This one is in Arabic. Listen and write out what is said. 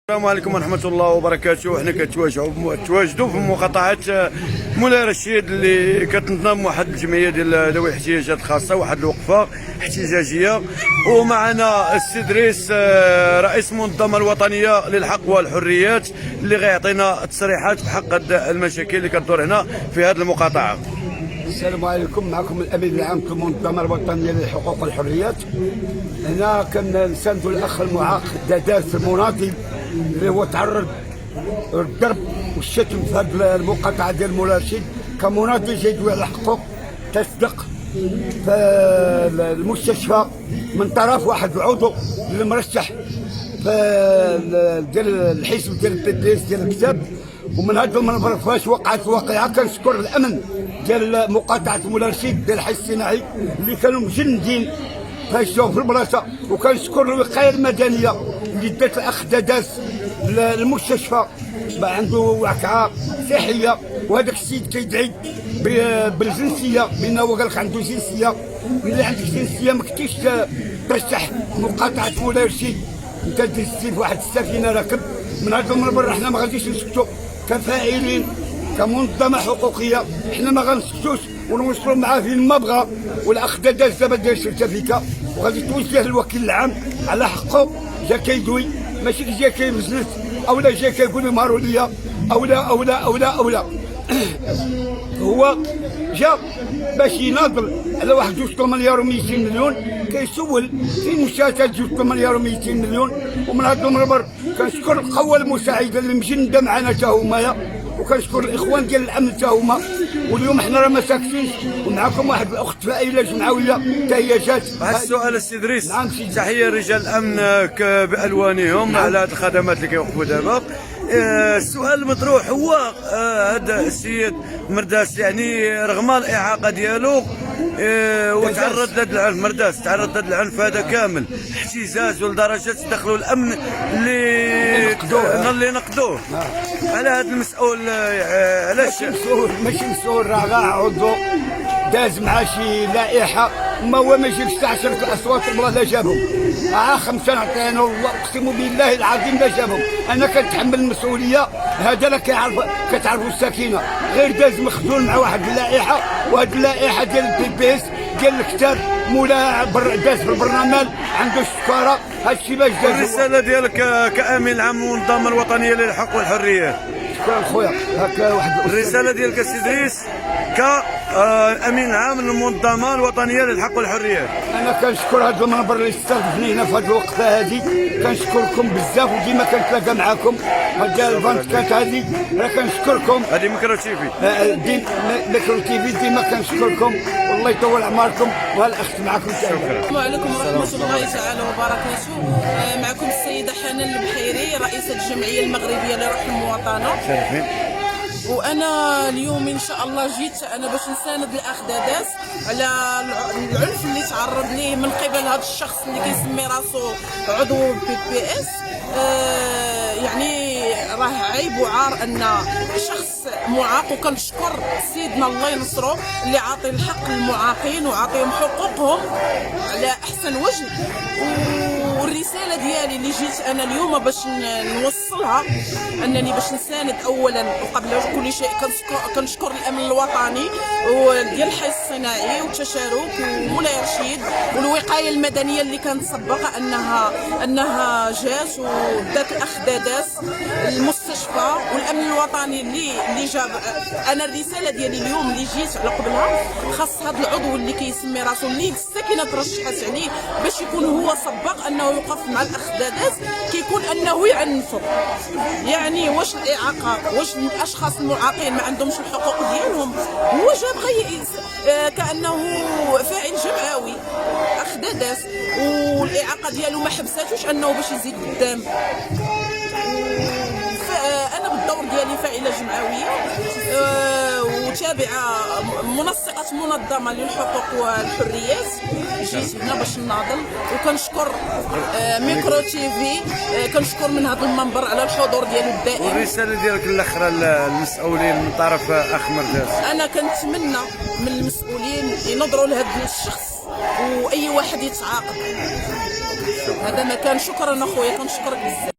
السلام عليكم ورحمة الله وبركاته. حنا كنتواجدوا في مقاطعة مولاي رشيد اللي كتنظم واحد الجمعية ديال ذوي الاحتياجات الخاصة، واحد الوقفة احتجاجية، ومعنا السي دريس رئيس المنظمة الوطنية للحق والحريات اللي غيعطينا تصريحات بحق هاد المشاكل اللي كتدور هنا في هذه المقاطعة. السلام عليكم، معكم الامين العام في المنظمه الوطنيه للحقوق والحريات. هنا كنساندوا الاخ المعاق داداس المناضل اللي هو تعرض للضرب والشتم في هذه المقاطعه ديال مولاي رشيد كمناضل جيد على الحقوق. تصدق في المستشفى من طرف واحد العضو اللي مرشح ديال الحزب ديال البيبيس ديال الكتاب. ومن هذا المنبر فاش وقعت الواقعه كنشكر الامن ديال مقاطعه مولاي رشيد ديال الحي الصناعي اللي كانوا مجندين فاش جاو في البلاصه، وكنشكر الوقايه المدنيه اللي دات الاخ داداس للمستشفى عنده وقعه صحيه، وهذاك السيد كيدعي بالجنسيه بانه هو قال لك عنده جنسيه. اللي عندك جنسيه ما كنتيش ترشح مقاطعه مولاي رشيد، انت دزتي في واحد السفينه راكب. من هذا المنبر احنا ما غاديش نسكتوا كفاعلين كمنظمه حقوقيه، احنا ما غنسكتوش ونوصلوا معاه فين ما بغى. والاخ داداس دابا داير سيرتيفيكا وغادي توجه الوكيل العام على حقه. جا كيدوي ماشي جا كيمزلت اولا جا كيقول مهاروا ليا اولا هو جا باش يناضل على واحد 2 مليار و200 مليون، كيسول فين مشات 2 مليار و200 مليون. ومن هذا المنبر كنشكر القوى المساعده اللي مجنده معنا حتى هما، وكنشكر الاخوان ديال الامن حتى هما. واليوم حنا راه ما ساكتينش، ومعكم واحد الاخت فائله جمعويه حتى هي جات. واحد السؤال السي دريس. نعم تحيه رجال الامن بالوانهم على هذه الخدمات اللي كيوقفوا دابا. السؤال المطروح هو هذا السيد مرداس يعني رغم الاعاقه ديالو وتعرض لهذا العنف، مرداس تعرض لهذا العنف هذا كامل، احتجاج ولدرجه دخلوا الامن اللي نقدوه. على هذا المسؤول علاش ماشي مسؤول، راه عضو داز مع شي لائحه، ما هو ما يجيبش 10 الاصوات والله لا جابهم. 5 عطينا والله اقسم بالله العظيم لا جابهم. انا كنتحمل المسؤوليه، هذا لا كتعرفوا السكينه، غير داز مخزون مع واحد اللائحه، وهذه اللائحه ديال البيبيس ديال الكتاب مولا داز في البرنامج عنده السكاره. هادشي باش داز. الرساله ديالك كامين عام المنظمه الوطنيه للحق والحريات. شكرا خويا. هكا واحد الرساله ديالك السي دريس كامين عام للمنظمه الوطنيه للحق والحريات. انا كنشكر هذا المنبر اللي استضافني هنا في هذه الوقفه هذه، كنشكركم بزاف، وديما كنتلاقى معاكم. هذا الفانت كانت هذه راه كنشكركم. هذه ميكرو تيفي. ميكرو تيفي ديما كنشكركم، والله يطول عمركم. وهالاخت معكم. السلام عليكم ورحمه الله تعالى وبركاته. معكم السيده حنان البحيري رئيسه الجمعيه المغربيه لروح المواطنه. وانا اليوم ان شاء الله جيت انا باش نساند الاخ داداس على العنف اللي تعرض ليه من قبل هذا الشخص اللي كيسمي راسو عضو PPS. يعني راه عيب وعار ان شخص معاق، وكنشكر سيدنا الله ينصرو اللي عاطي الحق للمعاقين وعاطيهم حقوقهم على احسن وجه. والرساله ديالي اللي جيت انا اليوم باش نوصلها انني باش نساند اولا وقبل كل شيء كنشكر الامن الوطني وديال الحي الصناعي والتشارك ومولاي رشيد والوقايه المدنيه اللي كانت سبق انها جات ودات الاخ داداس المستشفى، والامن الوطني اللي جاب. انا الرساله ديالي اليوم اللي جيت على قبلها خاص هذا العضو اللي كيسمي راسو اللي السكينه ترشحت عليه باش يكون هو سبق انه يوقف مع الاخ داداس، كيكون انه يعنفه. يعني واش الاعاقه، واش الاشخاص المعاقين ما عندهمش الحقوق ديالهم؟ هو جا بغى كانه فاعل جمعوي اخ داداس، والاعاقه ديالو ما حبساتوش انه باش يزيد قدام. انا بالدور ديالي فاعله جمعويه وتابعه منسقه منظمه للحقوق والحريات. جيت هنا باش نناضل، وكنشكر ميكرو تيفي، كنشكر من هذا المنبر على الحضور ديالو الدائم. والرساله ديالك الاخرى للمسؤولين من طرف اخ مرداس؟ انا كنتمنى من المسؤولين ينظروا لهذا الشخص واي واحد يتعاقب. هذا ما كان. شكرا اخويا، كنشكرك بزاف.